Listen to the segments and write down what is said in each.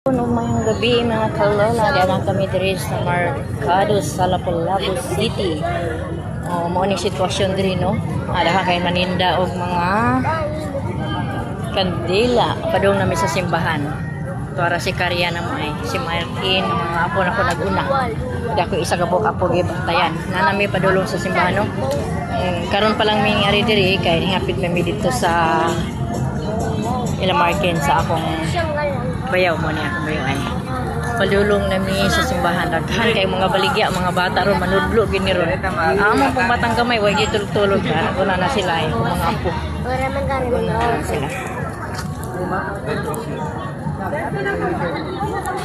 Mayong gabi mga kalola, diyan kami diri sa Mercado sa Lapu-Lapu City. Mao ni sitwasyon diri no. Ada kay maninda og mga kandila padung nami sa simbahan. Para si Karya na mo ay si Markin, mga apo na ko naguna. Di ako isa ka apo gibantayan. Nanami padulong sa simbahan no. Karon pa lang mi ari diri kay hapit mi dito sa Markin sa akong bayaw mo niya akong bayaw ay padulong nami sa simbahan. Daghan kay mga baligya mga bata ron manudlo gini ron. Among pong batang gamay way gi tulog-tulog ka una na sila ay mga apo. Ora man gani Sila.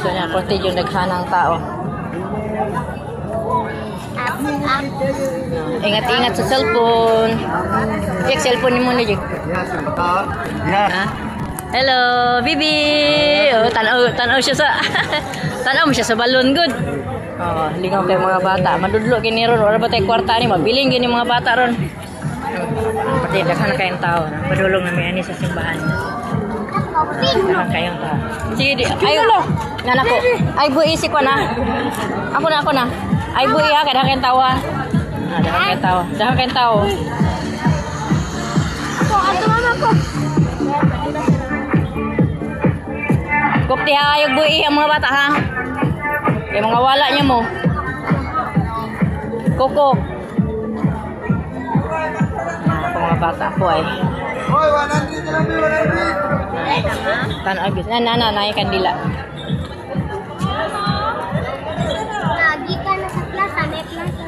So na konti yung daghanang tao. Ingat-ingat sa cellphone. Check cellphone ni mo na jud. Hello, Bibi. Tanaw siya sa tanaw mo siya sa balon good. Lingaw kay mga bata. Madudlo kini ron wala ba tay kwarta ni mabiling gini mga bata ron. Pati daghan kayong tao. Padulong namin ani sa simbahan. Daghan kayong tao. Sige di. Ayo lo. Nana ko. Ay buhi si ko na. Ako na. Ay buhi ha kada kayong tawa. Daghan kayong tao. Daghan kayong tao. Ako mama ko. Kupti ha kayo buhi ang mga bata ha. Kaya mga wala niya mo. Koko. Mga bata po ay. Hoy, 100 na lang, 100. Tanagis. Nanay kandila. Lagi ka na sa plaza, may plaza.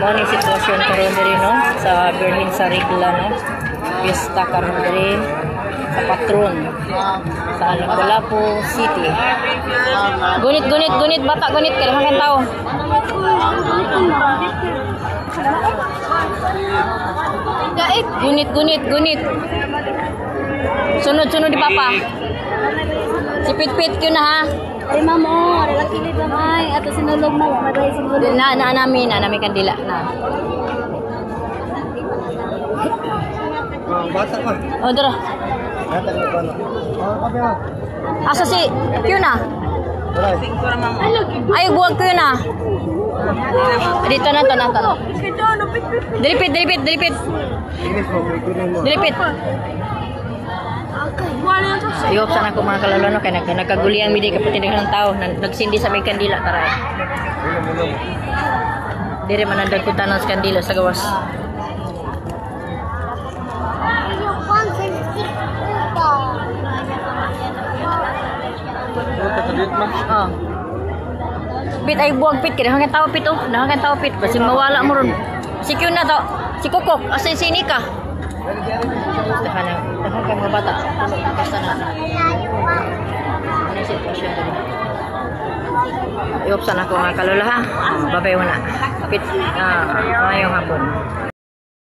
Mo ni sitwasyon karon diri no sa Berlin sa Regla no. Fiesta karon diri sa patron sa Lapu-Lapu City. Gunit bata gunit kay mga tao. Gaib gunit. Sunod di papa. Sipit-pit kyun na ha. Ay mamo, kilid lamay ato sinulog mo, maday sinulog. Nami kandila na. Bata ko. Dara. Bata ko ba? Kape mo. Asa si kyun na? Wala. Ay buwag kyun na. Dito na to. Dilipit. English mo, kunin mo. Dilipit. Ayop sana ko mga kalalo no kay nagkagulian mi di kapati ng tao nagsindi sa may kandila taray. Dire man nagdakutan ng kandila sa gawas. Oh. Pit ay buwag pit kaya hanggang tao pit oh. Hanggang tao pit basi mawala mo ron. Si Kyun na to. Si Kokok asin sini ka. Dahan kay mga bata. Basta na. Ano yung sitwasyon dito? Iop sana ko mga kalula ha. Babay mo na. Kapit. Ngayong hapon.